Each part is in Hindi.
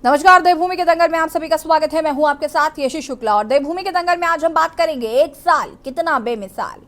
नमस्कार, देवभूमि के दंगल में आप सभी का स्वागत है। मैं हूं आपके साथ यशी शुक्ला और देवभूमि के दंगल में आज हम बात करेंगे एक साल कितना बेमिसाल।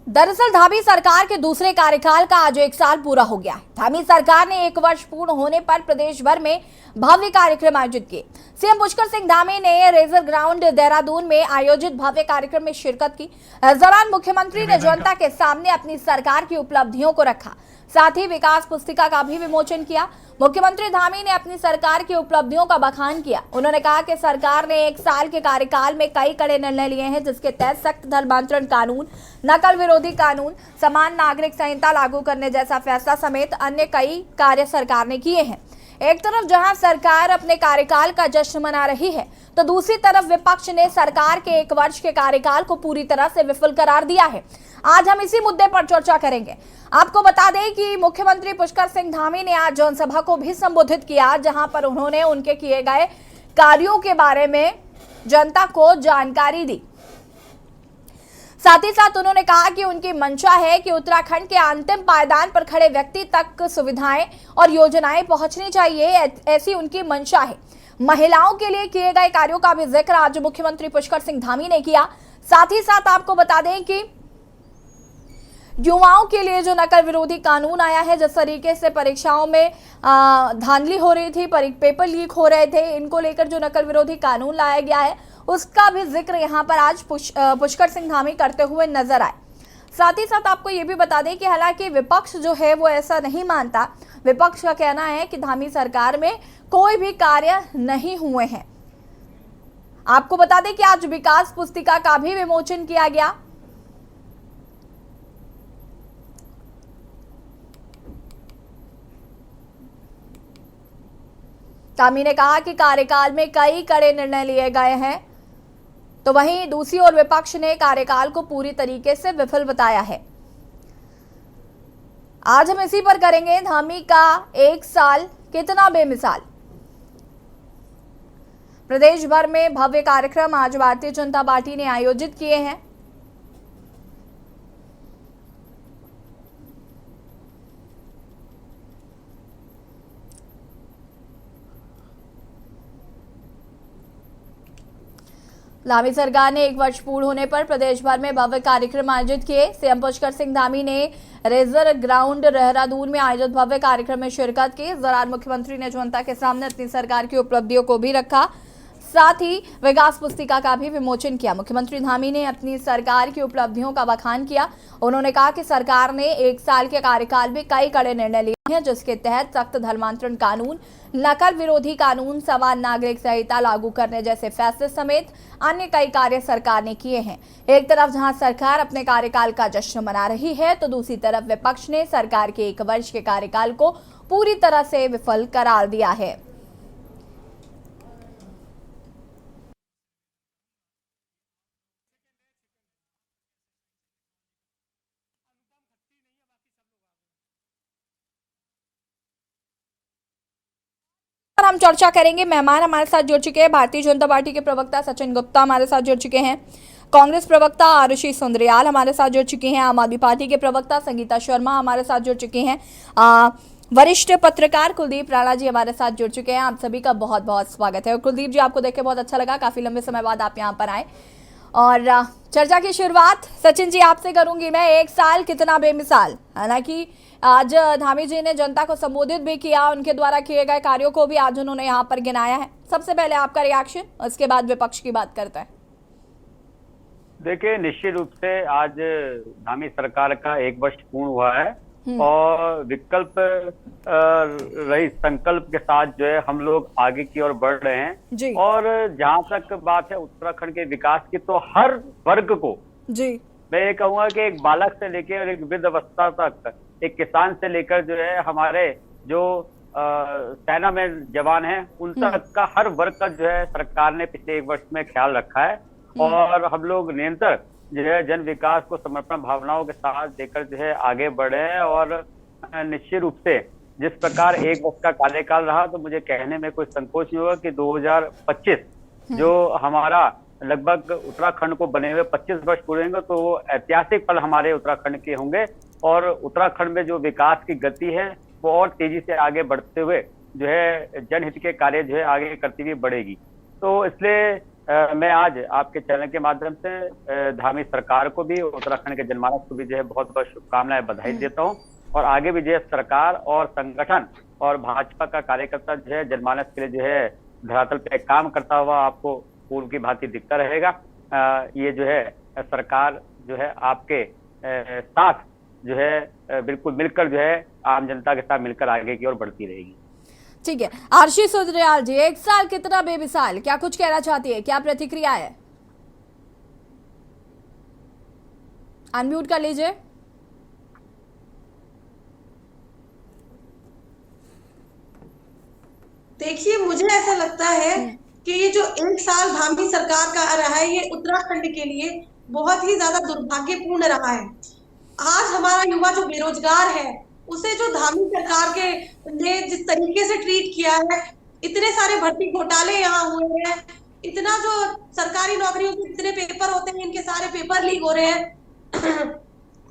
दरअसल धामी सरकार के दूसरे कार्यकाल का आज एक साल पूरा हो गया है। धामी सरकार ने एक वर्ष पूर्ण होने पर प्रदेश भर में भव्य कार्यक्रम आयोजित किए। सीएम पुष्कर सिंह धामी ने रेजर ग्राउंड देहरादून में आयोजित भव्य कार्यक्रम में शिरकत की। इस दौरान मुख्यमंत्री ने जनता के सामने अपनी सरकार की उपलब्धियों को रखा, साथ ही विकास पुस्तिका का भी विमोचन किया। मुख्यमंत्री धामी ने अपनी सरकार की उपलब्धियों का बखान किया। उन्होंने कहा कि सरकार ने एक साल के कार्यकाल में कई कड़े निर्णय लिए हैं, जिसके तहत सख्त धर्मांतरण कानून, नकल विरोधी कानून, समान नागरिक संहिता लागू करने जैसा फैसला समेत अन्य कई कार्य सरकार ने किए हैं। एक तरफ जहां सरकार अपने कार्यकाल का जश्न मना रही है, तो दूसरी तरफ विपक्ष ने सरकार के एक वर्ष के कार्यकाल को पूरी तरह से विफल करार दिया है। आज हम इसी मुद्दे पर चर्चा करेंगे। आपको बता दें कि मुख्यमंत्री पुष्कर सिंह धामी ने आज जनसभा को भी संबोधित किया, जहां पर उन्होंने उनके किए गए कार्यों के बारे में जनता को जानकारी दी। साथ ही साथ उन्होंने कहा कि उनकी मंशा है कि उत्तराखंड के अंतिम पायदान पर खड़े व्यक्ति तक सुविधाएं और योजनाएं पहुंचनी चाहिए, ऐसी उनकी मंशा है। महिलाओं के लिए किए गए कार्यों का भी जिक्र आज मुख्यमंत्री पुष्कर सिंह धामी ने किया। साथ ही साथ आपको बता दें कि युवाओं के लिए जो नकल विरोधी कानून आया है, जिस तरीके से परीक्षाओं में धांधली हो रही थी, पेपर लीक हो रहे थे, इनको लेकर जो नकल विरोधी कानून लाया गया है, उसका भी जिक्र यहाँ पर आज पुष्कर सिंह धामी करते हुए नजर आए। साथ ही साथ आपको ये भी बता दें कि हालांकि विपक्ष जो है वो ऐसा नहीं मानता। विपक्ष का कहना है कि धामी सरकार में कोई भी कार्य नहीं हुए हैं। आपको बता दें कि आज विकास पुस्तिका का भी विमोचन किया गया। धामी ने कहा कि कार्यकाल में कई कड़े निर्णय लिए गए हैं, तो वहीं दूसरी ओर विपक्ष ने कार्यकाल को पूरी तरीके से विफल बताया है। आज हम इसी पर करेंगे धामी का एक साल कितना बेमिसाल। प्रदेश भर में भव्य कार्यक्रम आज भारतीय जनता पार्टी ने आयोजित किए हैं। धामी सरकार ने एक वर्ष पूर्ण होने पर प्रदेश भर में भव्य कार्यक्रम आयोजित किए। सीएम पुष्कर सिंह धामी ने रेजर ग्राउंड देहरादून में आयोजित भव्य कार्यक्रम में शिरकत की। इस दौरान मुख्यमंत्री ने जनता के सामने अपनी सरकार की उपलब्धियों को भी रखा, साथ ही विकास पुस्तिका का भी विमोचन किया। मुख्यमंत्री धामी ने अपनी सरकार की उपलब्धियों का बखान किया। उन्होंने कहा कि सरकार ने एक साल के कार्यकाल में कई कड़े निर्णय लिए हैं, जिसके तहत सख्त धर्मांतरण कानून, नकल विरोधी कानून, समान नागरिक संहिता लागू करने जैसे फैसले समेत अन्य कई कार्य सरकार ने किए हैं। एक तरफ जहां सरकार अपने कार्यकाल का जश्न मना रही है, तो दूसरी तरफ विपक्ष ने सरकार के एक वर्ष के कार्यकाल को पूरी तरह से विफल करार दिया है। हम चर्चा करेंगे। मेहमान हमारे साथ जुड़ चुके हैं। भारतीय जनता पार्टी के प्रवक्ता सचिन गुप्ता हमारे साथ जुड़ चुके हैं। कांग्रेस प्रवक्ता आरुषि सुंदरियाल हमारे साथ जुड़ चुकी हैं। आम आदमी पार्टी के प्रवक्ता संगीता शर्मा हमारे साथ जुड़ चुकी हैं। वरिष्ठ पत्रकार कुलदीप राणा जी हमारे साथ जुड़ चुके हैं। आप सभी का बहुत बहुत स्वागत है। और कुलदीप जी, आपको देख के बहुत अच्छा लगा, काफी लंबे समय बाद आप यहाँ पर आए। और चर्चा की शुरुआत सचिन जी आपसे करूंगी मैं। एक साल कितना बेमिसाल। हालांकि आज धामी जी ने जनता को संबोधित भी किया, उनके द्वारा किए गए कार्यों को भी आज उन्होंने यहाँ पर गिनाया है। सबसे पहले आपका रिएक्शन, उसके बाद विपक्ष की बात करते हैं। देखिए, निश्चित रूप से आज धामी सरकार का एक वर्ष पूर्ण हुआ है और विकल्प रहित संकल्प के साथ जो है हम लोग आगे की ओर बढ़ रहे हैं जी। और जहां तक बात है उत्तराखंड के विकास की, तो हर वर्ग को जी मैं ये कहूंगा कि एक बालक से लेकर एक वृद्ध अवस्था तक, एक किसान से लेकर जो है हमारे जो सेना में जवान हैं, उन तक का हर वर्ग का जो है सरकार ने पिछले एक वर्ष में ख्याल रखा है। और हम लोग निरंतर जो है जन विकास को समर्पण भावनाओं के साथ देकर जो है आगे बढ़े हैं और निश्चित रूप से जिस प्रकार एक वर्ष का कार्यकाल रहा, तो मुझे कहने में कोई संकोच नहीं होगा कि 2025 जो हमारा लगभग उत्तराखंड को बने हुए 25 वर्ष पूरे होंगे, तो वो ऐतिहासिक पल हमारे उत्तराखंड के होंगे और उत्तराखंड में जो विकास की गति है वो और तेजी से आगे बढ़ते हुए जो है जनहित के कार्य जो है आगे करती हुई बढ़ेगी। तो इसलिए मैं आज आपके चैनल के माध्यम से धामी सरकार को भी, उत्तराखंड के जनमानस को भी जो है बहुत बहुत शुभकामनाएं, बधाई देता हूँ। और आगे भी जो है सरकार और संगठन और भाजपा का कार्यकर्ता जो है जनमानस के लिए जो है धरातल पे काम करता हुआ आपको पूर्व की भांति दिखता रहेगा। ये जो है सरकार जो है आपके साथ जो है बिल्कुल मिलकर जो है आम जनता के साथ मिलकर आगे की ओर बढ़ती रहेगी। ठीक है, आशीष सुंदरयाल जी, 1 साल कितना बेमिसाल, क्या कुछ कहना चाहती है, क्या प्रतिक्रिया है? अनम्यूट कर लीजिए। देखिए, मुझे ऐसा लगता है कि ये जो 1 साल धामी सरकार का रहा है, ये उत्तराखंड के लिए बहुत ही ज्यादा दुर्भाग्यपूर्ण रहा है। आज हमारा युवा जो बेरोजगार है, उसे जो धामी सरकार के ने जिस तरीके से ट्रीट किया है, इतने सारे भर्ती घोटाले यहाँ हुए हैं, इतना जो सरकारी नौकरियों के जितने पेपर होते हैं, इनके सारे पेपर लीक हो रहे हैं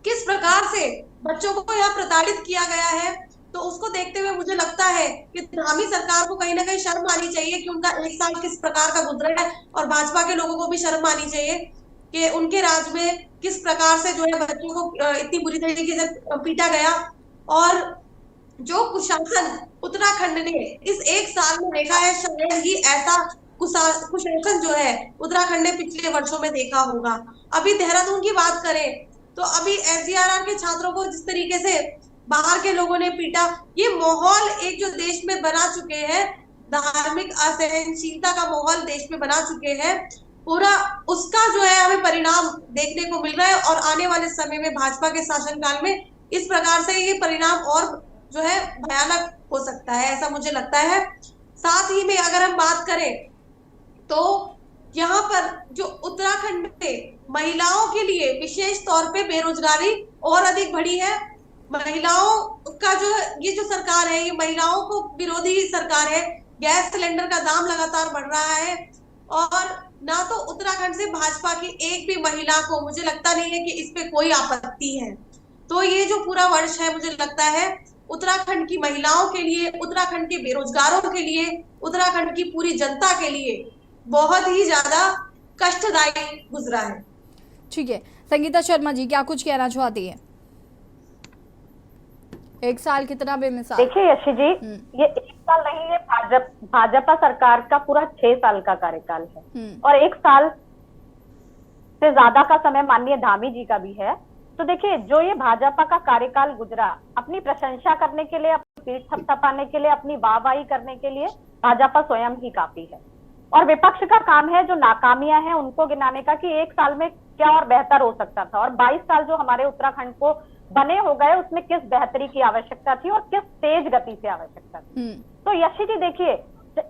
किस प्रकार से बच्चों को यहाँ प्रताड़ित किया गया है, तो उसको देखते हुए मुझे लगता है कि धामी सरकार को कहीं ना कहीं शर्म आनी चाहिए कि उनका 1 साल किस प्रकार का गुजरा है, और भाजपा के लोगों को भी शर्म आनी चाहिए कि उनके राज में किस प्रकार से जो है बच्चों को इतनी बुरी तरीके से पीटा गया। और जो कुशासन उत्तराखंड ने इस 1 साल में देखा है, शायद ही ऐसा कुशासन जो है उत्तराखंड ने पिछले वर्षों में देखा होगा। अभी देहरादून की बात करें तो अभी SGRR के छात्रों को जिस तरीके से बाहर के लोगों ने पीटा, ये माहौल एक जो देश में बना चुके हैं, धार्मिक असहनशीलता का माहौल देश में बना चुके हैं, पूरा उसका जो है हमें परिणाम देखने को मिल रहा है। और आने वाले समय में भाजपा के शासनकाल में इस प्रकार से ये परिणाम और जो है भयानक हो सकता है, ऐसा मुझे लगता है। साथ ही में अगर हम बात करें तो यहाँ पर जो उत्तराखंड में महिलाओं के लिए विशेष तौर पे बेरोजगारी और अधिक बढ़ी है। महिलाओं का जो ये जो सरकार है, ये महिलाओं को विरोधी सरकार है। गैस सिलेंडर का दाम लगातार बढ़ रहा है और ना तो उत्तराखंड से भाजपा की एक भी महिला को मुझे लगता नहीं है कि इस पे कोई आपत्ति है। तो ये जो पूरा वर्ष है, मुझे लगता है उत्तराखंड की महिलाओं के लिए, उत्तराखंड के बेरोजगारों के लिए, उत्तराखंड की पूरी जनता के लिए बहुत ही ज्यादा कष्टदायी गुजरा है। ठीक है, संगीता शर्मा जी, क्या कुछ कहना चाहती है? 1 साल कितना बेमिसाल। देखिए यशी जी, ये 1 साल नहीं, ये भाजपा सरकार का पूरा 6 साल का कार्यकाल है और 1 साल से ज्यादा का समय माननीय धामी जी का भी है। तो देखिए, जो ये भाजपा का कार्यकाल गुजरा, अपनी प्रशंसा करने के लिए, अपनी पीठ थपथपाने के लिए, अपनी वाहवाही करने के लिए भाजपा स्वयं ही काफी है। और विपक्ष का काम है जो नाकामियां हैं उनको गिनाने का कि 1 साल में क्या और बेहतर हो सकता था, और 22 साल जो हमारे उत्तराखंड को बने हो गए उसमें किस बेहतरी की आवश्यकता थी और किस तेज गति से आवश्यकता थी। तो यशी जी देखिए,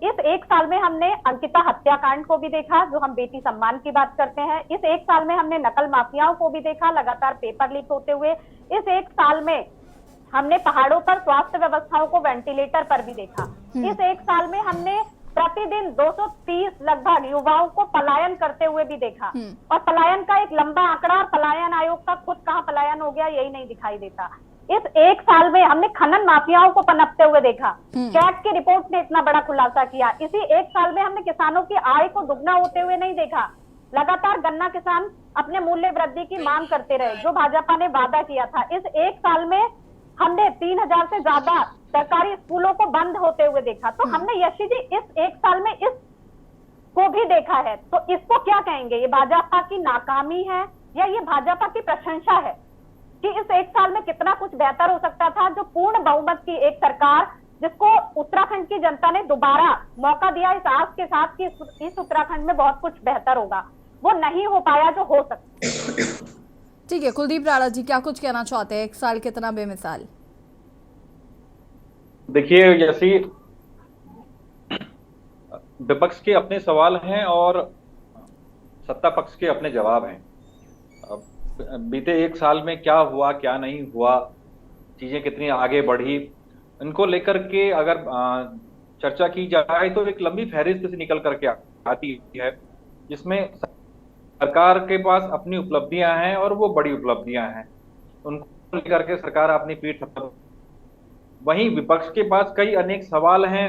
इस 1 साल में हमने अंकिता हत्याकांड को भी देखा, जो हम बेटी सम्मान की बात करते हैं। इस 1 साल में हमने नकल माफियाओं को भी देखा, लगातार पेपर लीक होते हुए। इस 1 साल में हमने पहाड़ों पर स्वास्थ्य व्यवस्थाओं को वेंटिलेटर पर भी देखा। इस 1 साल में हमने प्रतिदिन 230 लगभग युवाओं को पलायन करते हुए भी देखा, और पलायन का एक लंबा आंकड़ा, और पलायन आयोग का खुद कहाँ पलायन हो गया यही नहीं दिखाई देता। इस 1 साल में हमने खनन माफियाओं को पनपते हुए देखा। कैट की रिपोर्ट ने इतना बड़ा खुलासा किया। इसी 1 साल में हमने किसानों की आय को दुगना होते हुए नहीं देखा। लगातार गन्ना किसान अपने मूल्य वृद्धि की मांग करते रहे, जो भाजपा ने वादा किया था। इस 1 साल में हमने 3000 से ज्यादा सरकारी स्कूलों को बंद होते हुए देखा। तो हमने यशी जी इस 1 साल में इस को भी देखा है। तो इसको क्या कहेंगे, ये भाजपा की नाकामी है या ये भाजपा की प्रशंसा है कि इस 1 साल में कितना कुछ बेहतर हो सकता था? जो पूर्ण बहुमत की एक सरकार, जिसको उत्तराखंड की जनता ने दोबारा मौका दिया इस आस के साथ कि इस उत्तराखंड में बहुत कुछ बेहतर होगा, वो नहीं हो पाया जो हो सकता। ठीक है, कुलदीप राणा जी, क्या कुछ कहना चाहते हैं? 1 साल कितना बेमिसाल। देखिए यशी, विपक्ष के अपने सवाल हैं और सत्ता पक्ष के अपने जवाब हैं। बीते 1 साल में क्या हुआ, क्या नहीं हुआ, चीजें कितनी आगे बढ़ी, इनको लेकर के अगर चर्चा की जाए तो एक लंबी फहरिस्त से निकल करके आती है, जिसमें सरकार के पास अपनी उपलब्धियां हैं और वो बड़ी उपलब्धियां हैं, उनको लेकर के सरकार अपनी पीठ थपथपा। वहीं विपक्ष के पास कई अनेक सवाल हैं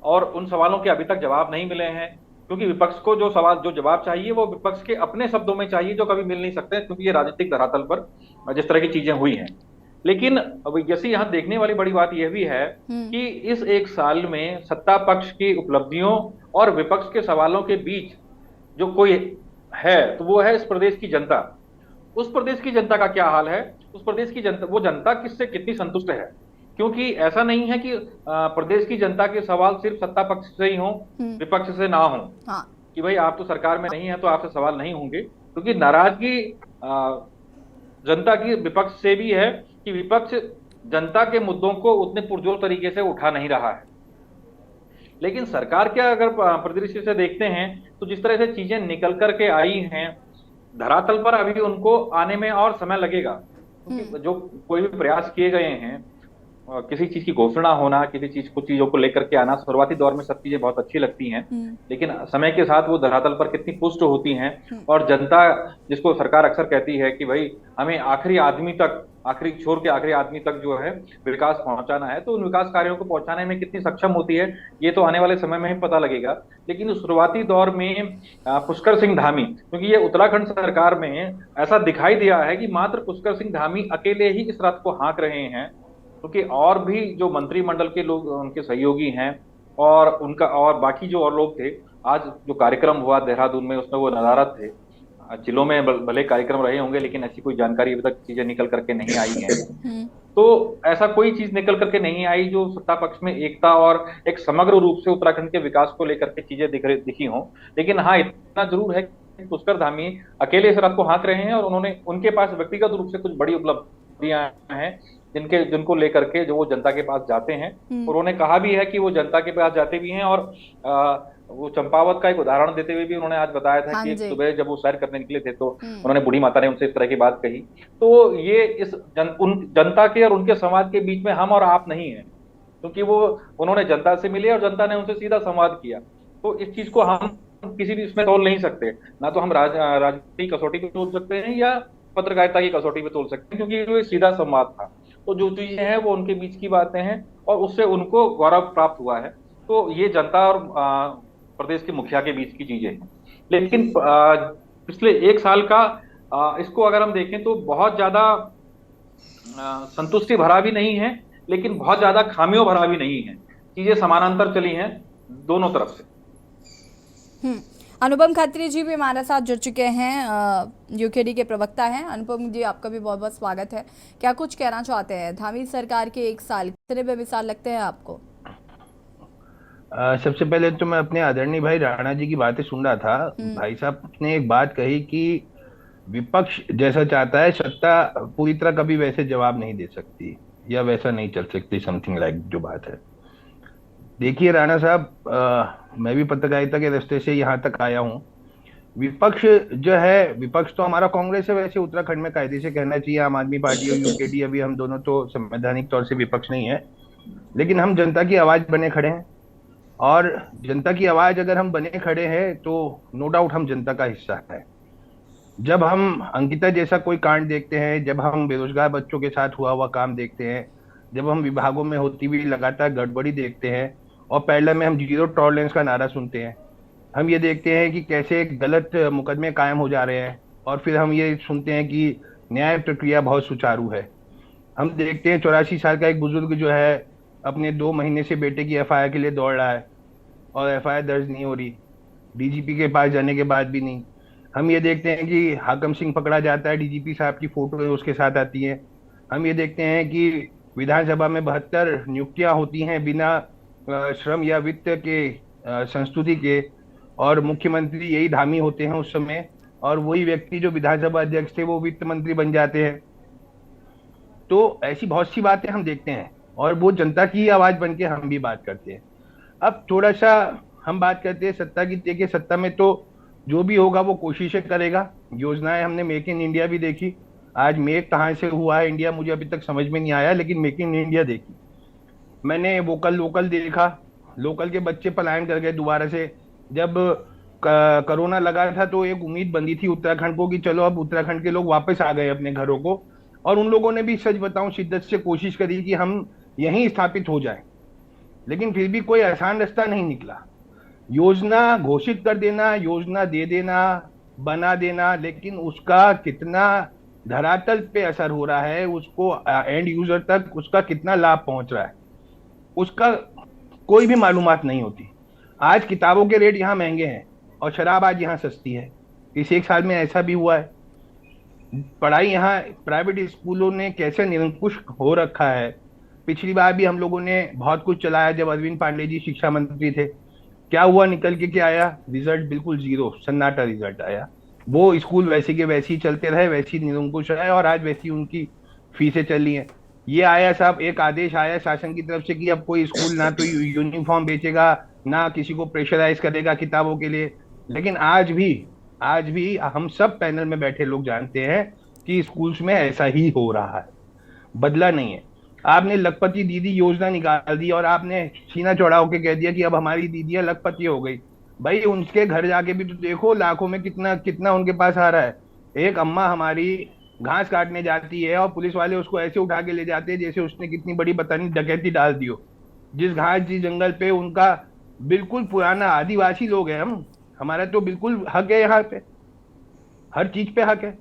और उन सवालों के अभी तक जवाब नहीं मिले हैं, क्योंकि विपक्ष को जो जवाब चाहिए वो विपक्ष के अपने शब्दों में चाहिए, जो कभी मिल नहीं सकते, क्योंकि ये राजनीतिक धरातल पर जिस तरह की चीजें हुई हैं। लेकिन अब जैसे यहाँ देखने वाली बड़ी बात यह भी है कि इस एक साल में सत्ता पक्ष की उपलब्धियों और विपक्ष के सवालों के बीच जो कोई है तो वो है इस प्रदेश की जनता। उस प्रदेश की जनता का क्या हाल है, उस प्रदेश की जनता, वो जनता किससे कितनी संतुष्ट है? क्योंकि ऐसा नहीं है कि प्रदेश की जनता के सवाल सिर्फ सत्ता पक्ष से ही हों, विपक्ष से ना हो। हाँ। कि भाई आप तो सरकार में नहीं है तो आपसे सवाल नहीं होंगे, क्योंकि नाराजगी जनता की विपक्ष से भी है कि विपक्ष जनता के मुद्दों को उतने पुरजोर तरीके से उठा नहीं रहा है। लेकिन सरकार के अगर परिदृश्य से देखते हैं तो जिस तरह से चीजें निकल करके आई हैं धरातल पर, अभी उनको आने में और समय लगेगा, क्योंकि जो कोई भी प्रयास किए गए हैं, किसी चीज की घोषणा होना, किसी चीज को चीजों को लेकर के आना, शुरुआती दौर में सब चीजें बहुत अच्छी लगती हैं, लेकिन समय के साथ वो धरातल पर कितनी पुष्ट होती हैं। और जनता, जिसको सरकार अक्सर कहती है कि भाई हमें आखिरी आदमी तक, आखिरी छोर के आखिरी आदमी तक जो है विकास पहुंचाना है, तो उन विकास कार्यों को पहुंचाने में कितनी सक्षम होती है ये तो आने वाले समय में ही पता लगेगा। लेकिन शुरुआती दौर में पुष्कर सिंह धामी, क्योंकि ये उत्तराखंड सरकार में ऐसा दिखाई दिया है कि मात्र पुष्कर सिंह धामी अकेले ही इस रथ को हाँक रहे हैं, क्योंकि और भी जो मंत्रिमंडल के लोग, उनके सहयोगी हैं और बाकी जो और लोग थे, आज जो कार्यक्रम हुआ देहरादून में उसमें वो नदारद थे। जिलों में भले कार्यक्रम रहे होंगे, लेकिन ऐसी कोई जानकारी अभी तक चीजें निकल करके नहीं आई है। तो ऐसा कोई चीज निकल करके नहीं आई जो सत्ता पक्ष में एकता और एक समग्र रूप से उत्तराखंड के विकास को लेकर के चीजें दिखी हों। लेकिन हाँ, इतना जरूर है कि पुष्कर धामी अकेले इस रथ को हाँक रहे हैं और उनके पास व्यक्तिगत रूप से कुछ बड़ी उपलब्धियां हैं जिनको लेकर के जो वो जनता के पास जाते हैं। उन्होंने कहा भी है कि वो जनता के पास जाते भी हैं, और वो चंपावत का एक उदाहरण देते हुए भी उन्होंने आज बताया था कि सुबह जब वो सैर करने निकले थे तो उन्होंने बूढ़ी माता ने उनसे इस तरह की बात कही। तो ये उन जनता के और उनके समाज के बीच में हम और आप नहीं है, क्योंकि उन्होंने जनता से मिले और जनता ने उनसे सीधा संवाद किया। तो इस चीज को हम किसी भी इसमें तोल नहीं सकते, ना तो हम राजनीतिक कसौटी पे तोल सकते हैं या पत्रकारिता की कसौटी पे तोल सकते हैं, क्योंकि वो सीधा संवाद था। तो जो चीजें हैं वो उनके बीच की बातें हैं और उससे उनको गौरव प्राप्त हुआ है। तो ये जनता और प्रदेश के मुखिया के बीच की चीजें हैं। लेकिन पिछले एक साल का इसको अगर हम देखें तो बहुत ज्यादा संतुष्टि भरा भी नहीं है, लेकिन बहुत ज्यादा खामियों भरा भी नहीं है। चीजें समानांतर चली हैं दोनों तरफ से। अनुपम खत्री जी भी हमारे साथ जुड़ चुके हैं, यूकेडी के प्रवक्ता हैं। अनुपम जी, आपका भी बहुत बहुत स्वागत है। क्या कुछ कहना चाहते हैं? धामी सरकार के एक साल कितने बेमिसाल लगते हैं आपको? सबसे पहले तो मैं अपने आदरणीय भाई राणा जी की बातें सुन रहा था। भाई साहब ने एक बात कही कि विपक्ष जैसा चाहता है सत्ता पूरी तरह कभी वैसे जवाब नहीं दे सकती या वैसा नहीं चल सकती, समथिंग लाइक जो बात है। देखिए राणा साहब, मैं भी पत्रकारिता के रास्ते से यहाँ तक आया हूँ। विपक्ष जो है, विपक्ष तो हमारा कांग्रेस है, वैसे उत्तराखंड में कायदे से कहना चाहिए आम आदमी पार्टी और यूकेडी, अभी हम दोनों तो संवैधानिक तौर से विपक्ष नहीं है, लेकिन हम जनता की आवाज बने खड़े हैं। और जनता की आवाज अगर हम बने खड़े हैं तो नो डाउट हम जनता का हिस्सा है। जब हम अंकिता जैसा कोई कांड देखते हैं, जब हम बेरोजगार बच्चों के साथ हुआ काम देखते हैं, जब हम विभागों में होती हुई लगातार गड़बड़ी देखते हैं और पहले में हम जीरो टॉलरेंस का नारा सुनते हैं, हम ये देखते हैं कि कैसे गलत मुकदमे कायम हो जा रहे हैं, और फिर हम ये सुनते हैं कि न्याय प्रक्रिया बहुत सुचारू है। हम देखते हैं 84 साल का एक बुजुर्ग जो है अपने 2 महीने से बेटे की एफआईआर के लिए दौड़ रहा है और एफआईआर दर्ज नहीं हो रही, डीजीपी के पास जाने के बाद भी नहीं। हम ये देखते हैं कि हाकम सिंह पकड़ा जाता है, डीजीपी साहब की फोटो उसके साथ आती है। हम ये देखते हैं कि विधानसभा में 72 नियुक्तियां होती हैं बिना श्रम या वित्त के संस्तुति के, और मुख्यमंत्री यही धामी होते हैं उस समय, और वही व्यक्ति जो विधानसभा अध्यक्ष थे वो वित्त मंत्री बन जाते हैं। तो ऐसी बहुत सी बातें हम देखते हैं और वो जनता की आवाज बन के हम भी बात करते हैं। अब थोड़ा सा हम बात करते हैं सत्ता की। देखिए, सत्ता में तो जो भी होगा वो कोशिशें करेगा। योजनाएं हमने मेक इन इंडिया भी देखी, आज मेक कहाँ से हुआ है इंडिया मुझे अभी तक समझ में नहीं आया, लेकिन मेक इन इंडिया देखी। मैंने वोकल लोकल देखा, लोकल के बच्चे पलायन कर गए दोबारा से। जब कोरोना लगा था तो एक उम्मीद बंधी थी उत्तराखंड को कि चलो अब उत्तराखंड के लोग वापस आ गए अपने घरों को, और उन लोगों ने भी सच बताऊं शिद्दत से कोशिश करी कि हम यहीं स्थापित हो जाएं, लेकिन फिर भी कोई आसान रास्ता नहीं निकला। योजना घोषित कर देना, योजना दे देना, बना देना, लेकिन उसका कितना धरातल पे असर हो रहा है, उसको एंड यूजर तक उसका कितना लाभ पहुंच रहा है, उसका कोई भी मालूमात नहीं होती। आज किताबों के रेट यहाँ महंगे हैं और शराब आज यहाँ सस्ती है। इस एक साल में ऐसा भी हुआ है। पढ़ाई यहाँ प्राइवेट स्कूलों ने कैसे निरंकुश हो रखा है। पिछली बार भी हम लोगों ने बहुत कुछ चलाया जब अरविंद पांडे जी शिक्षा मंत्री थे। क्या हुआ, निकल के क्या आया? रिजल्ट बिल्कुल जीरो, सन्नाटा रिजल्ट आया। वो स्कूल वैसे के वैसे ही चलते रहे, वैसी निरंकुश रहे, और आज वैसी उनकी फीसें चली हैं। ये आया साहब, एक आदेश आया शासन की तरफ से कि अब कोई स्कूल ना तो यूनिफॉर्म बेचेगा, ना किसी को प्रेशराइज करेगा किताबों के लिए। लेकिन आज भी हम सब पैनल में बैठे लोग जानते हैं कि स्कूल्स में ऐसा ही हो रहा है, बदला नहीं है। आपने लखपति दीदी योजना निकाल दी और आपने सीना चौड़ा होकर कह दिया कि अब हमारी दीदियां लखपति हो गई। भाई उनके घर जाके भी तो देखो, लाखों में कितना उनके पास आ रहा है। एक अम्मा हमारी घास काटने जाती है और पुलिस वाले उसको ऐसे उठा के ले जाते हैं जैसे उसने कितनी बड़ी पता नहीं डकैती डाल दी हो। जिस घास जिस जंगल पे उनका बिल्कुल पुराना आदिवासी लोग हैं हम, हमारा तो बिल्कुल हक है, यहाँ पे हर चीज पे हक है।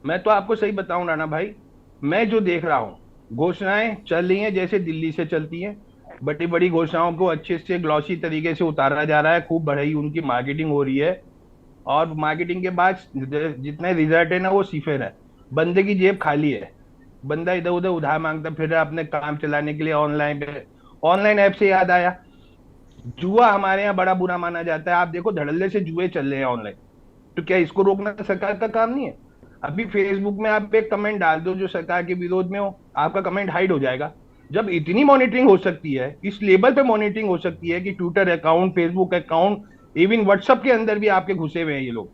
मैं तो आपको सही बताऊं राणा भाई, मैं जो देख रहा हूँ घोषणाएं चल रही हैं जैसे दिल्ली से चलती हैं। बड़ी बड़ी घोषणाओं को अच्छे से ग्लॉसी तरीके से उतारा जा रहा है, खूब बढ़ई उनकी मार्केटिंग हो रही है, और मार्केटिंग के बाद जितने रिजल्ट है ना वो सिफर है। बंदे की जेब खाली है, बंदा इधर उधर उधार मांगता फिर रहा अपने काम चलाने के लिए ऑनलाइन ऐप से याद आया, जुआ हमारे यहाँ बड़ा बुरा माना जाता है। आप देखो धड़ल्ले से जुए चल रहे हैं ऑनलाइन, तो क्या इसको रोकना सरकार का काम नहीं है? अभी फेसबुक में आप एक कमेंट डाल दो जो सरकार के विरोध में हो, आपका कमेंट हाइड हो जाएगा। जब इतनी मॉनिटरिंग हो सकती है, इस लेवल पे मॉनिटरिंग हो सकती है कि Twitter account, Facebook account, even WhatsApp के अंदर भी आपके घुसे हुए हैं ये लोग,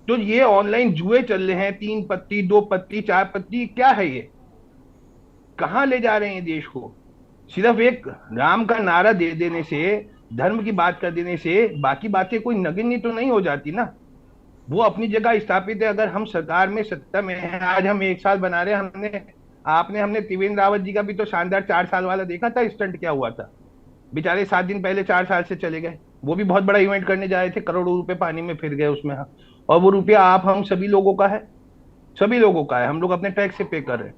तो ये ऑनलाइन जुए चल रहे हैं। 3 पत्ती 2 पत्ती 4 पत्ती, क्या है ये? कहां ले जा रहे हैं देश को? सिर्फ एक राम का नारा दे देने से, धर्म की बात कर देने से बाकी बातें कोई नगण्य तो नहीं हो जाती ना। वो अपनी जगह स्थापित है। अगर हम सरकार में सत्ता में हैं, आज हम 1 साल बना रहे हैं, हमने त्रिवेंद्र रावत जी का भी तो शानदार 4 साल वाला देखा था स्टंट क्या हुआ था। बेचारे 7 दिन पहले 4 साल से चले गए। वो भी बहुत बड़ा इवेंट करने जा रहे थे, करोड़ों रुपए पानी में फिर गए उसमें। और वो रुपया आप हम सभी लोगों का है, सभी लोगों का है, हम लोग अपने टैक्स से पे कर रहे हैं।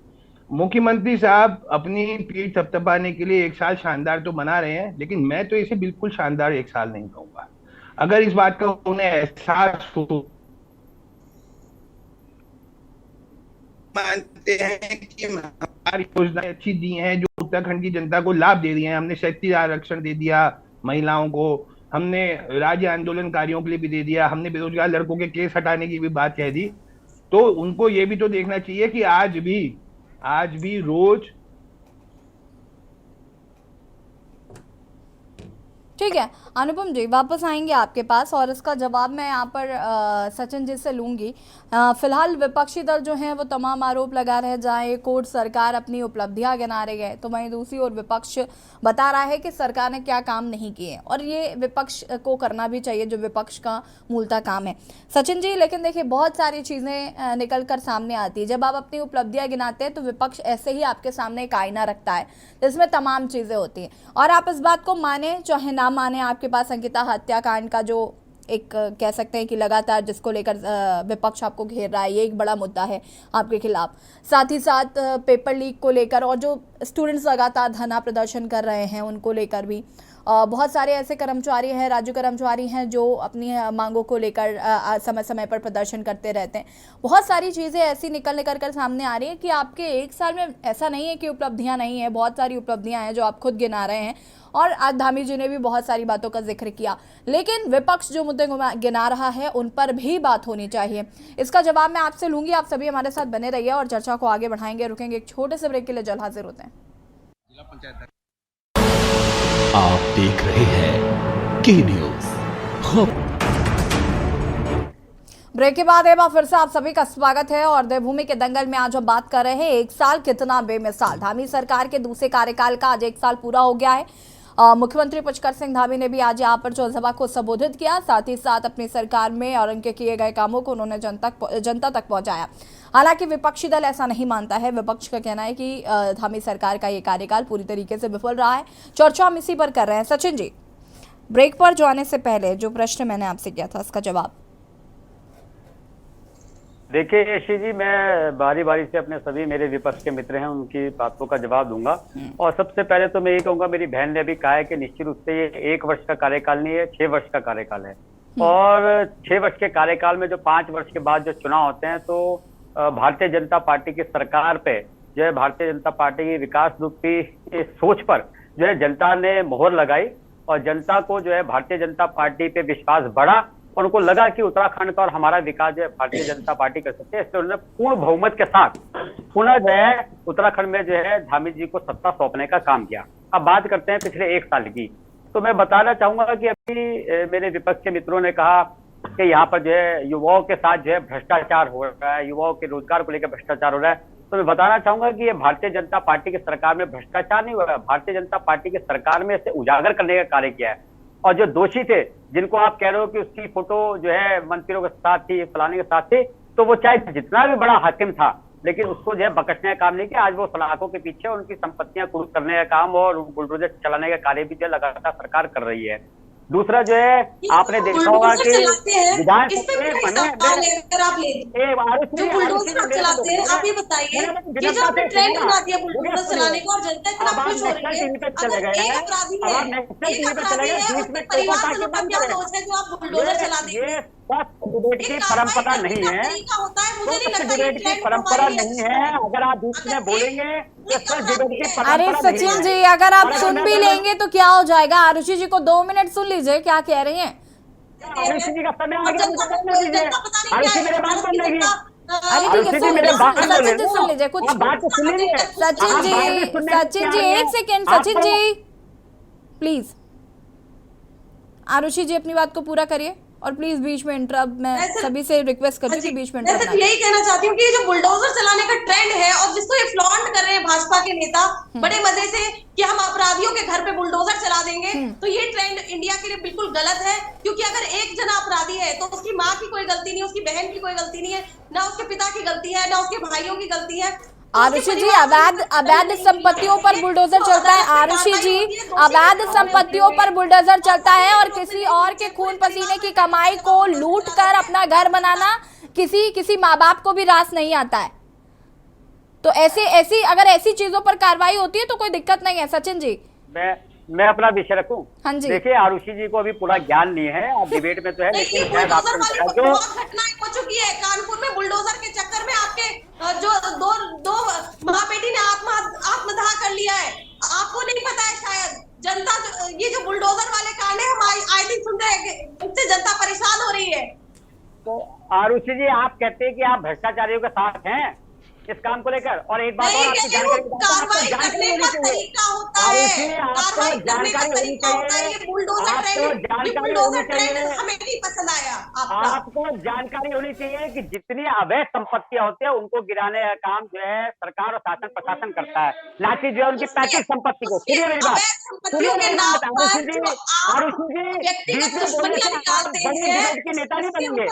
मुख्यमंत्री साहब अपनी पीठ थपथपाने के लिए 1 साल शानदार तो बना रहे हैं, लेकिन मैं तो इसे बिल्कुल शानदार 1 साल नहीं कहूंगा। अगर इस बात का उन्हें एहसास हो, मानते हैं कि हमारी योजनाएं अच्छी दी हैं जो उत्तराखंड की जनता को लाभ दे रही हैं। हमने 37 आरक्षण दे दिया महिलाओं को, हमने राज्य आंदोलनकारियों के लिए भी दे दिया, हमने बेरोजगार लड़कों के केस हटाने की भी बात कह दी। तो उनको ये भी तो देखना चाहिए कि आज भी रोज। ठीक है अनुपम जी, वापस आएंगे आपके पास और इसका जवाब मैं यहाँ पर सचिन जी से लूंगी। फिलहाल विपक्षी दल जो हैं वो तमाम आरोप लगा रहे, जहाँ एक ओर सरकार अपनी उपलब्धियां गिना रही है तो वहीं दूसरी ओर विपक्ष बता रहा है कि सरकार ने क्या काम नहीं किए, और ये विपक्ष को करना भी चाहिए जो विपक्ष का मूलतः काम है। सचिन जी, लेकिन देखिए बहुत सारी चीज़ें निकल कर सामने आती है। जब आप अपनी उपलब्धियां गिनाते हैं तो विपक्ष ऐसे ही आपके सामने एक आईना रखता है जिसमें तमाम चीज़ें होती हैं, और आप इस बात को माने चाहे ना माने, आपके पास अंकिता हत्याकांड का जो एक कह सकते हैं कि लगातार जिसको लेकर विपक्ष आपको घेर रहा है, ये एक बड़ा मुद्दा है आपके खिलाफ। साथ ही साथ पेपर लीक को लेकर और जो स्टूडेंट्स लगातार धरना प्रदर्शन कर रहे हैं उनको लेकर भी बहुत सारे ऐसे कर्मचारी हैं, राज्य कर्मचारी हैं जो अपनी मांगों को लेकर समय समय पर प्रदर्शन करते रहते हैं। बहुत सारी चीज़ें ऐसी निकल कर सामने आ रही हैं कि आपके 1 साल में ऐसा नहीं है कि उपलब्धियां नहीं है, बहुत सारी उपलब्धियां हैं जो आप खुद गिना रहे हैं, और आज धामी जी ने भी बहुत सारी बातों का जिक्र किया। लेकिन विपक्ष जो मुद्दे गिना रहा है उन पर भी बात होनी चाहिए। इसका जवाब मैं आपसे लूंगी। आप सभी हमारे साथ बने रहिए और चर्चा को आगे बढ़ाएंगे। रुकेंगे एक छोटे से ब्रेक के लिए, जल्द हाजिर होते हैं। आप देख रहे हैं के न्यूज़। ब्रेक के बाद एक बार फिर से आप सभी का स्वागत है और देवभूमि के दंगल में आज हम बात कर रहे हैं एक साल कितना बेमिसाल। धामी सरकार के दूसरे कार्यकाल का आज एक साल पूरा हो गया है। मुख्यमंत्री पुष्कर सिंह धामी ने भी आज यहाँ पर जनसभा को संबोधित किया, साथ ही साथ अपनी सरकार में और उनके किए गए कामों को उन्होंने जनता तक पहुंचाया। हालांकि विपक्षी दल ऐसा नहीं मानता है। विपक्ष का कहना है कि धामी सरकार का ये कार्यकाल पूरी तरीके से विफल रहा है। चर्चा हम इसी पर कर रहे हैं। सचिन जी, ब्रेक पर जाने से पहले जो प्रश्न मैंने आपसे किया था उसका जवाब। देखिए यशी जी, मैं बारी बारी से अपने सभी मेरे विपक्ष के मित्र हैं उनकी बातों का जवाब दूंगा। और सबसे पहले तो मैं ये कहूंगा, मेरी बहन ने भी कहा है कि निश्चित रूप से ये 1 वर्ष का कार्यकाल नहीं है, 6 वर्ष का कार्यकाल है। और 6 वर्ष के कार्यकाल में जो 5 वर्ष के बाद जो चुनाव होते हैं, तो भारतीय जनता पार्टी की सरकार पे जो है भारतीय जनता पार्टी की विकास रूपी सोच पर जो है जनता ने मोहर लगाई और जनता को जो है भारतीय जनता पार्टी पे विश्वास बढ़ा और उनको लगा कि उत्तराखंड का और हमारा विकास जो है भारतीय जनता पार्टी कर सकते हैं। इसलिए उन्होंने पूर्ण बहुमत के साथ पुनः जो है उत्तराखंड में जो है धामी जी को सत्ता सौंपने का काम किया। अब बात करते हैं पिछले 1 साल की। तो मैं बताना चाहूंगा कि अभी मेरे विपक्ष के मित्रों ने कहा कि यहाँ पर जो है युवाओं के साथ जो है भ्रष्टाचार हो रहा है, युवाओं के रोजगार को लेकर भ्रष्टाचार हो रहा है। तो मैं बताना चाहूंगा कि ये भारतीय जनता पार्टी की सरकार में भ्रष्टाचार नहीं हो रहा है, भारतीय जनता पार्टी की सरकार में इसे उजागर करने का कार्य किया है। और जो दोषी थे, जिनको आप कह रहे हो कि उसकी फोटो जो है मंत्रियों के साथ थी, फलाने के साथ थी, तो वो चाहे जितना भी बड़ा हाकिम था, लेकिन उसको जो है बकसने का काम नहीं किया। आज वो सलाखों के पीछे उनकी संपत्तियां कुर्क करने का काम और बुलडोजर चलाने का कार्य भी जो लगातार सरकार कर रही है। दूसरा जो है आपने देखा होगा कि परंपरा नहीं है, परंपरा नहीं है। अगर आप बीच में बोलेंगे तो अरे सचिन जी, अगर आप सुन भी लेंगे तो क्या हो जाएगा। आरुषि जी को 2 मिनट सुन लीजिए क्या कह रही हैं। आरुषि जी का समय आ गया, आरुषि मेरे बात सुन लेगी। अरे ठीक है, सचिन जी सुन लीजिए कुछ। Sachin ji 1 second, Sachin ji please. आरुषि जी अपनी बात को पूरा करिए और प्लीज बीच में इंटरप्ट, मैं सभी से रिक्वेस्ट करती हूँ कि बीच में मैं सिर्फ यही कहना चाहती हूँ कि ये जो बुलडोजर चलाने का ट्रेंड है और जिसको ये फ्लॉन्ट कर रहे हैं भाजपा के नेता बड़े मजे से कि हम अपराधियों के घर पे बुलडोजर चला देंगे, तो ये ट्रेंड इंडिया के लिए बिल्कुल गलत है। क्योंकि अगर एक जना अपराधी है तो उसकी माँ की कोई गलती नहीं, उसकी बहन की कोई गलती नहीं है, ना उसके पिता की गलती है, ना उसके भाइयों की गलती है। आरुषि जी, अवैध संपत्तियों पर बुलडोजर चलता है। आरुषि जी, अवैध संपत्तियों पर बुलडोजर चलता है और किसी और के खून पसीने की कमाई को लूट कर अपना घर बनाना किसी माँ बाप को भी रास नहीं आता है। तो अगर ऐसी चीजों पर कार्रवाई होती है तो कोई दिक्कत नहीं है। सचिन जी, मैं अपना विषय रखूं। हाँ जी, देखिए आरुषि जी को अभी पूरा ज्ञान नहीं है, आप डिबेट में तो है, लेकिन जो घटनाएं हो चुकी है कानपुर में बुलडोजर के चक्कर में, आपके जो दो माँ बेटी ने आत्मदाह कर लिया है, आपको नहीं पता है शायद। जनता ये जो बुलडोजर वाले कांड है हम आए दिन सुन रहे हैं, इससे जनता परेशान हो रही है। तो आरुषि जी, आप कहते हैं कि आप भ्रष्टाचारियों के साथ हैं इस काम को लेकर। और एक बात और आपकी जानकारी होनी चाहिए, आपको जानकारी होनी चाहिए, आपको जानकारी होनी चाहिए कि जितनी अवैध संपत्तियां होती है उनको गिराने का काम जो है सरकार और शासन प्रशासन करता है, ना कि जो उनकी पैतृक संपत्ति को। सुनिए मेरी बात, आरुषि जी के नेता नहीं बनेंगे।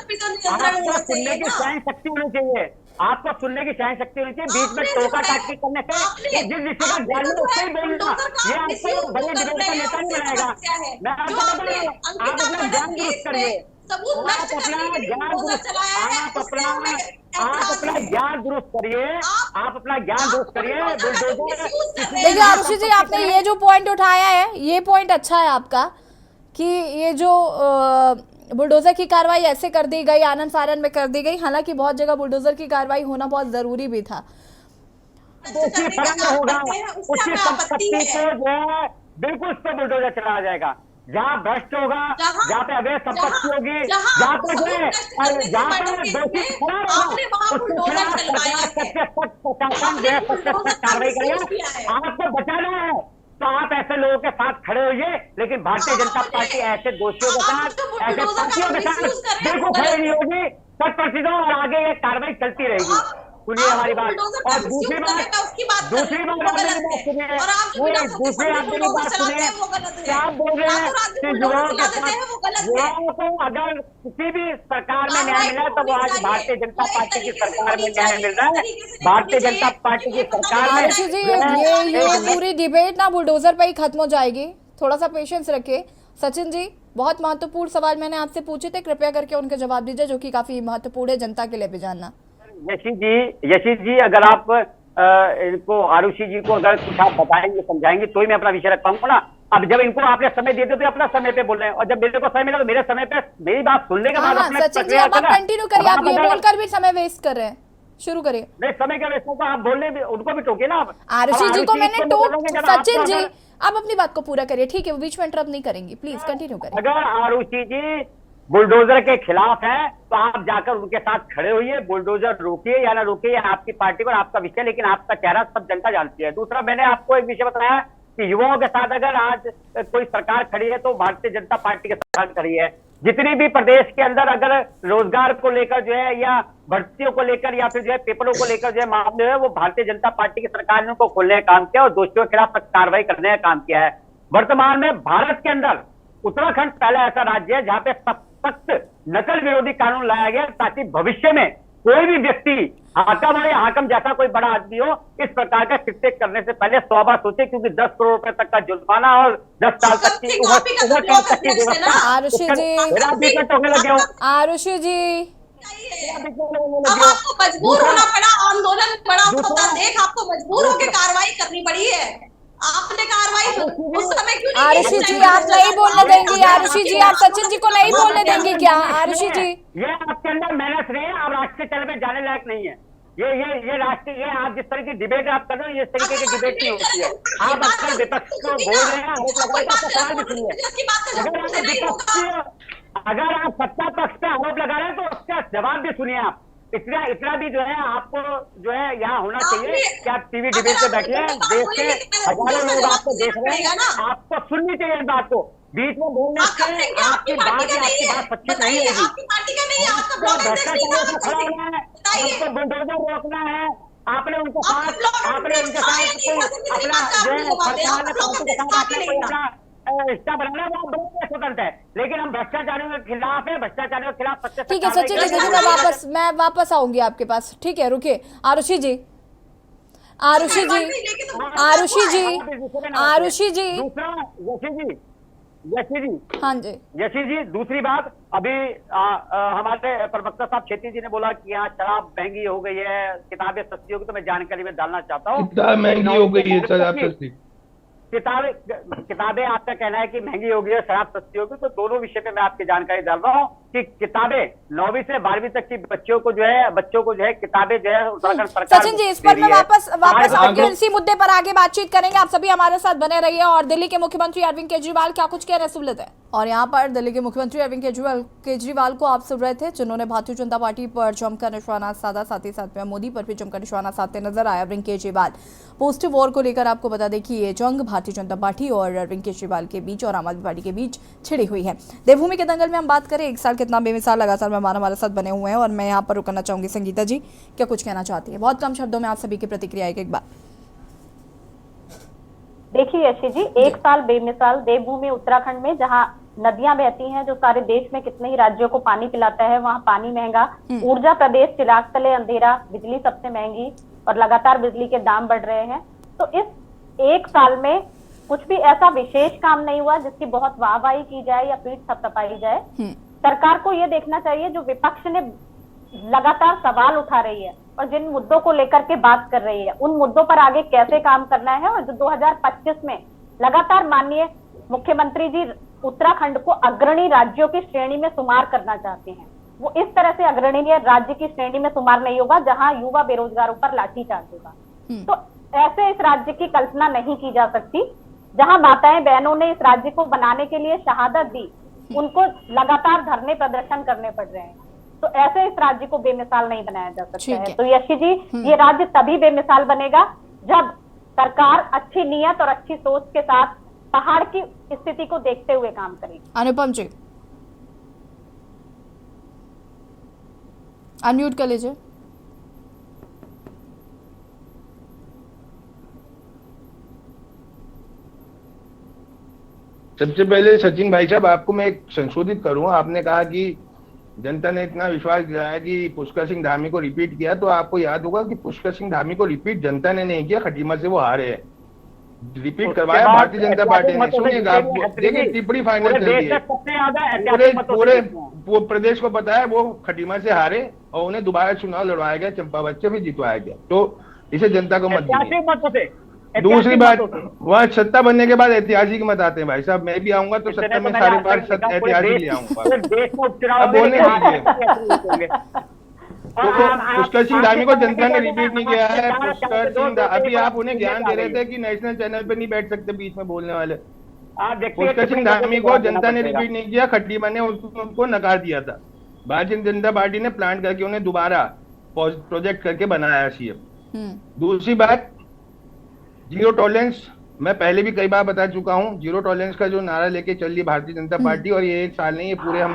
आपको सुनने की सहन शक्ति होनी चाहिए, आपको सुनने की सहन शक्ति होनी चाहिए। बीच में टोका टाकी करने से जिस विषय का ज्ञान है उससे ही बोलना, ये आपको बड़े डिबेट का नेता नहीं बनाएगा। मैं आपको बता रहा हूं, आप अपना ज्ञान दुरुस्त करिए, आप अपना ज्ञान दुरुस्त करिए, आप अपना ज्ञान दुरुस्त करिए। देखिए आरुषि जी, आपने ये जो पॉइंट उठाया है ये पॉइंट अच्छा है आपका कि ये जो बुलडोजर की कार्रवाई ऐसे कर दी गई, आनंद फानन में कर दी गई। हालांकि बहुत जगह बुलडोजर की कार्रवाई होना बहुत जरूरी भी था। उसी होगा, उसी संपत्ति को जो है बिल्कुल उस पर बुलडोजर चलाया जाएगा। जहाँ भ्रष्ट होगा, जहाँ पे अवैध संपत्ति होगी, जहाँ पे जो है जहाँ पे दोषी खड़ा होगा उसके खिलाफ कार्रवाई करेगा। आपको बचाना है तो आप ऐसे लोगों के साथ खड़े होइए, लेकिन भारतीय जनता पार्टी ऐसे दोषियों के साथ, ऐसे पार्टियों के साथ बिल्कुल खड़े नहीं होगी। 100% और आगे ये कार्रवाई चलती रहेगी। सुनिए हमारी बात। और दूसरी बात सुनिए, दूसरी आप मेरी बात सुनिए, क्या आप बोल रहे हैं कि युवाओं के साथ, युवाओं को अगर किसी भी सरकार में न्याय मिला तो वो आज भारतीय जनता पार्टी की सरकार में न्याय मिल रहा है। भारतीय जनता पार्टी की सरकार में आरुषि जी, ये पूरी डिबेट ना बुलडोजर पे ही खत्म हो जाएगी, थोड़ा सा पेशेंस रखिए। सचिन जी, बहुत महत्वपूर्ण सवाल मैंने आपसे पूछे थे, कृपया करके उनके जवाब दीजिए, जो कि काफी महत्वपूर्ण है जनता के लिए भी जानना। यशी जी अगर आप इनको, आरुषि जी को अगर कुछ आप बताएंगे समझाएंगे तो ही मैं अपना विषय रख पाऊंगा ना। अब जब इनको आपने समय दे दिया तो अपना समय पे बोल रहे हैं, और जब मेरे को समय मिला तो मेरे समय पे मेरी बात सुनने के बाद अपने सचिन जी, अब आप कंटिन्यू करिए, आप ये बोलकर भी समय वेस्ट कर रहे हैं, शुरू करिए। नहीं, समय क्या वेस्ट होगा, आप बोलने भी उनको भी टोके ना आप। आरुषि जी को मैंने टोक, सचिन जी आप अपनी बात को पूरा करिए, ठीक है, वो बीच में इंटरप्ट नहीं करेंगी, प्लीज कंटिन्यू करिए। अगर आरुषि जी बुलडोजर के खिलाफ है तो आप जाकर उनके साथ खड़े होइए, बुलडोजर रोकिए या ना रोकिए, आपकी पार्टी पर आपका विषय, लेकिन आपका चेहरा सब जनता जानती है। दूसरा, मैंने आपको एक विषय बताया कि युवाओं के साथ अगर आज कोई सरकार खड़ी है तो भारतीय जनता पार्टी की सरकार खड़ी है। जितनी भी प्रदेश के अंदर अगर रोजगार को लेकर जो है या भर्तियों को लेकर या फिर जो है पेपरों को लेकर जो है मामले है, वो भारतीय जनता पार्टी की सरकार ने उनको खोलने का काम किया और दोषियों के खिलाफ कार्रवाई करने का काम किया है। वर्तमान में भारत के अंदर उत्तराखंड पहला ऐसा राज्य है जहां पे सख्त नकल विरोधी कानून लाया गया ताकि भविष्य में कोई भी व्यक्ति हाकम हो या हाकम जैसा कोई बड़ा आदमी हो, इस प्रकार का कृत्य करने से पहले 100 बार सोचे, क्योंकि 10 करोड़ रुपए तक का जुर्माना और 10 साल तक की उम्र तक की व्यवस्था। आरुषि जी, आरुषि जी, अब आपको मजबूर होना पड़ा, आंदोलन बड़ा होता देख आपको मजबूर होकर कार्रवाई करनी पड़ी है। आपने कार्रवाई उस समय क्यों नहीं? आरुषि जी आप नहीं बोलने देंगी, आरुषि जी आप सचिन जी को नहीं बोलने देंगी क्या? आरुषि जी, ये आपके अंदर मेहनत नहीं है, आप राष्ट्रीय चल में जाने लायक नहीं है। ये राष्ट्रीय, ये आप जिस तरह की डिबेट आप कर रहे हो, ये इस तरीके की डिबेट नहीं होती है। आप अक्सर विपक्ष को बोल रहे हैं, सवाल भी सुनिए। अगर आप सत्ता पक्ष पे आरोप लगा रहे हैं तो उसका जवाब भी सुनिए आप। इतना भी जो है आपको जो है यहाँ होना चाहिए कि आप टीवी डिबेट पे बैठे हैं, देश के हजारों लोग आपको देख रहे हैं, आपको सुननी चाहिए इस बात को। बीच में बोलने से आपकी बात सच्ची नहीं होगी। भ्रष्टाचार से खड़ा होना है, आपको बुलडोजर रोकना है, आपने उनके साथ कोई अपना जो है सरकार ने पार्टी के साथ आपने कोई अपना रिश्ता बनाना, वो दोनों स्वतंत्र है, लेकिन हम भ्रष्टाचारियों के खिलाफ है, भ्रष्टाचारियों के खिलाफ सच्चे। ठीक है सचिन जी, देखिए मैं वापस आऊंगी आपके पास, ठीक है, रुकिए। आरुषि जी, आरुषि जी, आरुषि जी, आरुषि जी, दूसरा यशी जी, हाँ जी, यशी जी, दूसरी बात, अभी हमारे प्रवक्ता साहब खेती जी ने बोला कि यहाँ शराब महंगी हो गई है, किताबें सस्ती होगी, तो मैं जानकारी में डालना चाहता हूँ। किताब महंगी हो गई है, शराब सस्ती, किताबें आपका कहना है कि महंगी होगी और शराब सस्ती होगी, तो दोनों विषय पे मैं आपकी जानकारी डाल रहा हूँ कि किताबें 9वीं से 12वीं तक की बच्चों को जो है किताबें जो है उत्तराखंड सरकार। सचिन जी, इस पर मैं वापस इसी मुद्दे पर आगे बातचीत करेंगे। आप सभी हमारे साथ बने रहिए। और दिल्ली के मुख्यमंत्री अरविंद केजरीवाल क्या कुछ कह रहे हैं सुन लेते हैं। और यहाँ पर दिल्ली के मुख्यमंत्री अरविंद केजरीवाल को आप सुन रहे थे, जिन्होंने भारतीय जनता पार्टी पर जमकर निशाना साधा, साथ ही साथ में मोदी पर भी जमकर निशाना साधते नजर आए अरविंद केजरीवाल। पोस्ट वॉर को लेकर आपको बता दें कि ये जंग भारतीय जनता पार्टी और अरविंद केजरीवाल के बीच और आम आदमी पार्टी के बीच छिड़ी हुई है। देवभूमि के दंगल में हम बात करें, 1 साल कितना बेमिसाल लगातार मेहमान हमारे साथ बने हुए हैं, और मैं यहाँ पर रुकना चाहूंगी। संगीता जी क्या कुछ कहना चाहती है, बहुत कम शब्दों में आप सभी की प्रतिक्रिया एक बार। देखिए यशी जी, 1 साल बेमिसाल देवभूमि उत्तराखंड में, जहाँ नदियां बहती हैं, जो सारे देश में कितने ही राज्यों को पानी पिलाता है, वहाँ पानी महंगा, ऊर्जा प्रदेश, चिराग तले अंधेरा, बिजली सबसे महंगी और लगातार बिजली के दाम बढ़ रहे हैं। तो इस 1 साल में कुछ भी ऐसा विशेष काम नहीं हुआ जिसकी बहुत वाहवाही की जाए या पीठ थपथपाई जाए। सरकार को ये देखना चाहिए, जो विपक्ष ने लगातार सवाल उठा रही है और जिन मुद्दों को लेकर के बात कर रही है, उन मुद्दों पर आगे कैसे काम करना है। और जो 2025 में लगातार माननीय मुख्यमंत्री जी उत्तराखंड को अग्रणी राज्यों की श्रेणी में शुमार करना चाहते हैं, वो इस तरह से अग्रणी राज्य की श्रेणी में शुमार नहीं होगा जहां युवा बेरोजगारों पर लाठीचार्ज होगा। तो ऐसे इस राज्य की कल्पना नहीं की जा सकती। जहां माताएं बहनों ने इस राज्य को बनाने के लिए शहादत दी, उनको लगातार धरने प्रदर्शन करने पड़ रहे हैं। तो ऐसे इस राज्य को बेमिसाल नहीं बनाया जा सकता है। तो यशी जी, ये राज्य तभी बेमिसाल बनेगा जब सरकार अच्छी नीयत और अच्छी सोच के साथ पहाड़ की स्थिति को देखते हुए काम करेगी। अनुपम जी, अनम्यूट कर लीजिए। सबसे पहले सचिन भाई साहब, आपको मैं एक संशोधित करूं। आपने कहा कि जनता ने इतना विश्वास दिलाया कि पुष्कर सिंह धामी को रिपीट किया, तो आपको याद होगा कि पुष्कर सिंह धामी को रिपीट जनता ने नहीं किया, खटीमा से वो हारे हैं। रिपीट करवाया भारतीय जनता पार्टी ने। सुनिएगा आप, देखिए टिप्पणी फाइनल कर दी है, पूरे प्रदेश को पता है वो खटीमा से हारे और उन्हें दोबारा चुनाव लड़वाया गया, चंपावत से भी जितवाया गया, तो इसे जनता को मत दीजिए। दूसरी बात, वह सत्ता बनने के बाद ऐतिहासिक मत आते हैं भाई साहब। मैं भी आऊंगा तो सत्ता में सारे बार ऐतिहासिक ले आऊंगा। अब बोलने दीजिए। पुष्कर सिंह धामी को जनता ने रिपीट नहीं किया है। पुष्कर सिंह, अभी आप उन्हें ज्ञान दे रहे थे कि नेशनल चैनल पे नहीं बैठ सकते बीच में बोलने वाले। पुष्कर सिंह धामी को जनता ने रिपीट नहीं किया, खटीमा ने उनको नकार दिया था। भारतीय जनता पार्टी ने प्लान करके उन्हें दोबारा प्रोजेक्ट करके बनाया सीएम। दूसरी बात, जीरो टॉलरेंस, मैं पहले भी कई बार बता चुका हूं, जीरो टॉलरेंस का जो नारा लेके चल रही भारतीय जनता पार्टी, और ये 1 साल नहीं, ये पूरे हम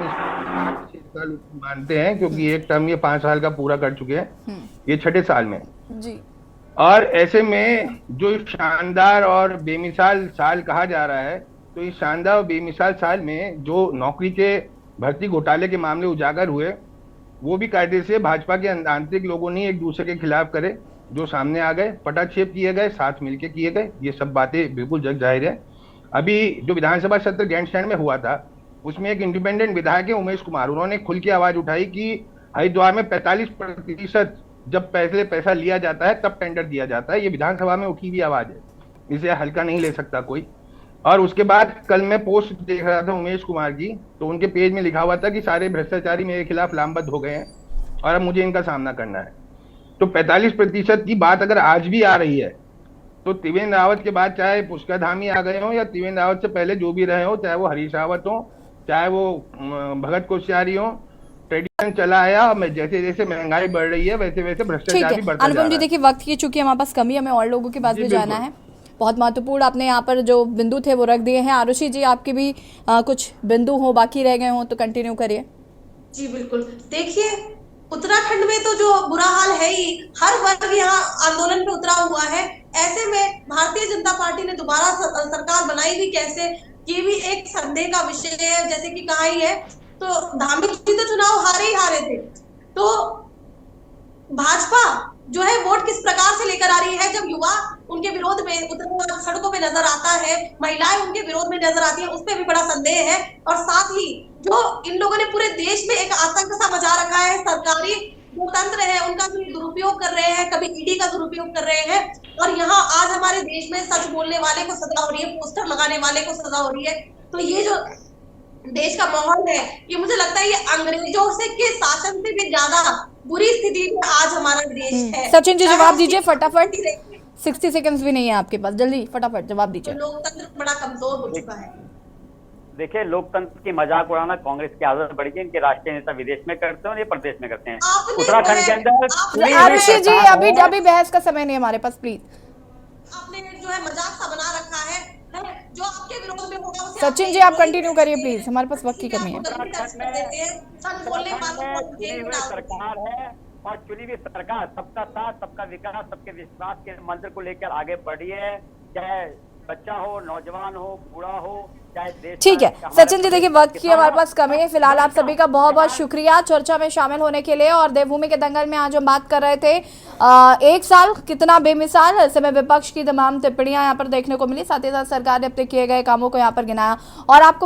6 साल मानते हैं, क्योंकि एक टर्म ये 5 साल का पूरा कर चुके हैं, ये 6ठे साल में जी। और ऐसे में जो शानदार और बेमिसाल साल कहा जा रहा है, तो इस शानदार और बेमिसाल साल में जो नौकरी के भर्ती घोटाले के मामले उजागर हुए, वो भी कायदे से भाजपा के आंतरिक लोगों ने एक दूसरे के खिलाफ करे, जो सामने आ गए, पटाक्षेप किए गए, साथ मिलके किए गए। ये सब बातें बिल्कुल जग जाहिर है। अभी जो विधानसभा सत्र ग्रैंडस्टैंड में हुआ था, उसमें एक इंडिपेंडेंट विधायक है उमेश कुमार, उन्होंने खुल के आवाज उठाई कि हरिद्वार में 45% जब पैसा लिया जाता है तब टेंडर दिया जाता है। ये विधानसभा में उठी हुई आवाज है, इसे हल्का नहीं ले सकता कोई। और उसके बाद कल मैं पोस्ट देख रहा था उमेश कुमार की, तो उनके पेज में लिखा हुआ था कि सारे भ्रष्टाचारी मेरे खिलाफ लामबद्ध हो गए हैं और अब मुझे इनका सामना करना है। तो 45% की बात अगर आज भी आ रही है, तो त्रिवेंद्र रावत के बाद चाहे पुष्कर धामी आ गए हो या त्रिवेंद्र रावत से पहले जो भी रहे हो, चाहे वो हरीश रावत हो, चाहे वो भगत कोश्यारी हो, ट्रेडिशन चला आया। जैसे जैसे महंगाई बढ़ रही है वैसे वैसे भ्रष्टाचार भी बढ़ता जा रहा है। अनुपम जी, देखिए वक्त की चूंकि हमारे पास कमी, हमें और लोगों के पास भी जाना है। बहुत महत्वपूर्ण आपने यहाँ पर जो बिंदु थे वो रख दिए हैं। आरुषि जी, आपके भी कुछ बिंदु हो बाकी रह गए हो तो कंटिन्यू करिए। जी बिल्कुल, देखिए उत्तराखंड में तो जो बुरा हाल है ही, हर वर्ग यहाँ आंदोलन पे उतरा हुआ है। ऐसे में भारतीय जनता पार्टी ने दोबारा सरकार बनाई भी कैसे, ये भी एक संदेह का विषय है। जैसे कि कहा ही है, तो धामी जी तो चुनाव हारे ही हारे थे, तो भाजपा जो है वोट किस प्रकार से लेकर आ रही है। जब युवा उनके विरोध में सड़कों पे नजर आता है, महिलाएं उनके विरोध में नजर आती है, उस पर भी बड़ा संदेह है। और साथ ही जो इन लोगों ने पूरे देश में एक आतंक सा मचा रखा है, सरकारी जो तंत्र है उनका भी दुरुपयोग कर रहे हैं, कभी ईडी का दुरुपयोग कर रहे हैं। और यहाँ आज हमारे देश में सच बोलने वाले को सजा हो रही है, पोस्टर लगाने वाले को सजा हो रही है। तो ये जो देश का माहौल है, ये मुझे लगता है ये अंग्रेजों से के शासन से भी ज्यादा बुरी स्थिति में आज हमारा देश है। सचिन जी जवाब दीजिए फटाफट, 60 सेकंड्स भी नहीं है आपके पास, जल्दी फटाफट जवाब दीजिए। लोकतंत्र बड़ा कमजोर हो चुका है। देखिए, लोकतंत्र की मजाक उड़ाना कांग्रेस की आदत बढ़ गई। इनके राष्ट्रीय नेता विदेश में करते हैं, ये प्रदेश में करते हैं। उत्तराखंड के अंदर आरुषि जी, अभी बहस का समय नहीं हमारे पास, प्लीज। आपने जो है मजाक सा बना रखा है, जो आपके विरोध में होगा उसे सचिन जी आप कंटिन्यू करिए प्लीज, हमारे पास वक्त की कमी है। सरकार है और चुनी हुई सरकार सबका साथ, सबका विकास, सबके विश्वास के मंत्र को लेकर आगे बढ़ी है। चाहे बच्चा हो, नौजवान हो, बूढ़ा हो, चाहे देश। ठीक है सचिन जी, देखिए वक्त की हमारे पास कमी है। फिलहाल आप सभी का बहुत बहुत शुक्रिया चर्चा में शामिल होने के लिए। और देवभूमि के दंगल में आज हम बात कर रहे थे 1 साल कितना बेमिसाल। ऐसे में विपक्ष की तमाम टिप्पणियां यहाँ पर देखने को मिली, साथ ही साथ सरकार ने अपने किए गए कामों को यहाँ पर गिनाया। और आपको